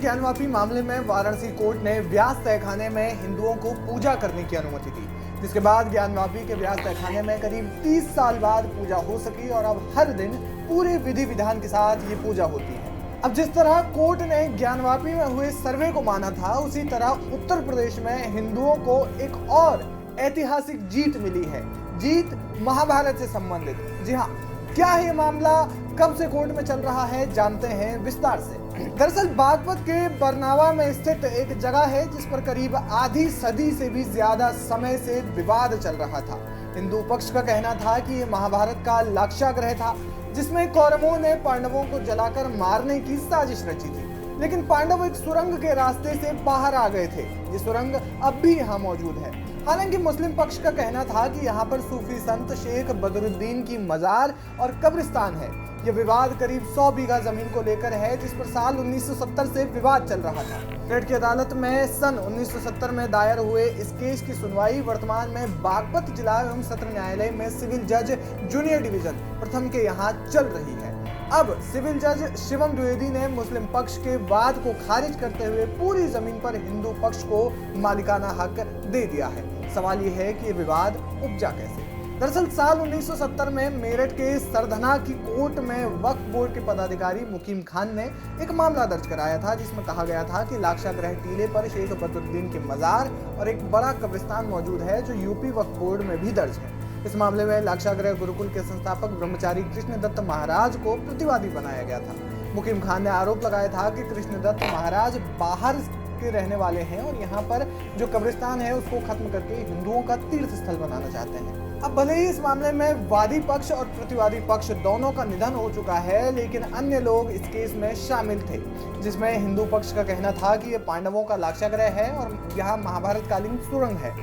ज्ञानवापी मामले में वाराणसी कोर्ट ने व्यास तहखाने में हिंदुओं को पूजा करने की अनुमति दी, जिसके बाद ज्ञानवापी के व्यास तहखाने में करीब 30 साल बाद पूजा हो सकी और अब हर दिन पूरे विधि विधान के साथ ये पूजा होती है। अब जिस तरह कोर्ट ने ज्ञानवापी में हुए सर्वे को माना था, उसी तरह उत्तर प्रदेश में हिंदुओं को एक और ऐतिहासिक जीत मिली है, जीत महाभारत से संबंधित। जी हाँ, क्या है ये मामला, कब से कोर्ट में चल रहा है, जानते हैं विस्तार से। दरअसल बागपत के बरनावा में स्थित एक जगह है जिस पर करीब आधी सदी से भी ज्यादा समय से विवाद चल रहा था। हिंदू पक्ष का कहना था कि ये महाभारत का लाक्षागृह था, जिसमें कौरवों ने पांडवों को जलाकर मारने की साजिश रची थी, लेकिन पांडव एक सुरंग के रास्ते से बाहर आ गए थे। ये सुरंग अब भी यहाँ मौजूद है। हालांकि मुस्लिम पक्ष का कहना था कि यहाँ पर सूफी संत शेख बदरुद्दीन की मजार और कब्रिस्तान है। यह विवाद करीब 100 बीघा जमीन को लेकर है, जिस पर साल 1970 से विवाद चल रहा था। मेरठ की अदालत में सन 1970 में दायर हुए इस केस की सुनवाई वर्तमान में बागपत जिला एवं सत्र न्यायालय में सिविल जज जूनियर डिवीजन प्रथम के यहाँ चल रही है। अब सिविल जज शिवम द्विवेदी ने मुस्लिम पक्ष के वाद को खारिज करते हुए पूरी जमीन पर हिंदू पक्ष को मालिकाना हक दे दिया है। सवाल यह है कि ये विवाद उपजा कैसे। दरअसल साल 1970 में मेरठ के सरधना की कोर्ट में वक्फ बोर्ड के पदाधिकारी मुकीम खान ने एक मामला दर्ज कराया था, जिसमें कहा गया था कि लाक्षागृह टीले पर शेख बदरुद्दीन की मजार और एक बड़ा कब्रिस्तान मौजूद है, जो यूपी वक्फ बोर्ड में भी दर्ज है। इस मामले में लाक्षागृह गुरुकुल के संस्थापक ब्रह्मचारी कृष्णदत्त महाराज को प्रतिवादी बनाया गया था। मुकीम खान ने आरोप लगाया था कि कृष्णदत्त महाराज बाहर के रहने वाले हैं और यहाँ पर जो कब्रिस्तान है उसको खत्म करके हिंदुओं का तीर्थ स्थल बनाना चाहते हैं। अब भले ही इस मामले में वादी पक्ष और प्रतिवादी पक्ष दोनों का निधन हो चुका है, लेकिन अन्य लोग इस केस में शामिल थे, जिसमें हिंदू पक्ष का कहना था कि यह पांडवों का लाक्षागृह है और यहाँ महाभारत कालीन सुरंग है,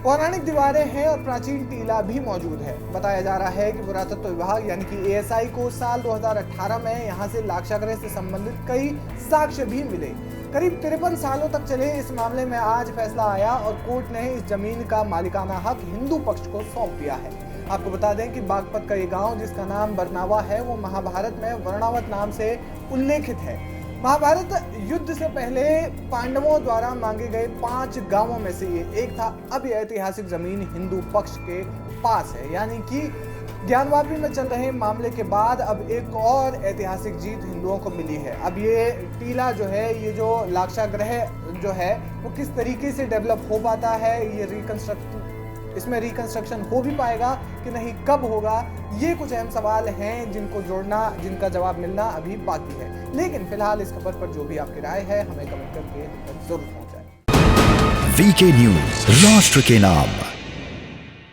पौराणिक दीवारें हैं और प्राचीन टीला भी मौजूद है। बताया जा रहा है कि पुरातत्व विभाग यानी कि एएसआई को साल 2018 में यहाँ से लाक्षागृह से संबंधित कई साक्ष्य भी मिले। करीब 53 सालों तक चले इस मामले में आज फैसला आया और कोर्ट ने इस जमीन का मालिकाना हक हिंदू पक्ष को सौंप दिया है। आपको बता दें कि बागपत का ये गांव जिसका नाम बरनावा है, वो महाभारत में वर्णावत नाम से उल्लेखित है। महाभारत युद्ध से पहले पांडवों द्वारा मांगे गए 5 गांवों में से ये एक था। अब ये ऐतिहासिक जमीन हिंदू पक्ष के पास है, यानी कि ज्ञानवापी में चल रहे मामले के बाद अब एक और ऐतिहासिक जीत हिंदुओं को मिली है। अब ये टीला जो है, ये जो लाक्षागृह जो है, वो किस तरीके से डेवलप हो पाता है, ये इसमें रिकंस्ट्रक्शन हो भी पाएगा कि नहीं, कब होगा, ये कुछ अहम सवाल हैं जिनको जोड़ना, जिनका जवाब मिलना अभी बाकी है। लेकिन फिलहाल इस खबर पर जो भी आपकी राय है हमें कमेंट करके जरूर पहुंचाएं। वीके न्यूज, राष्ट्र के नाम।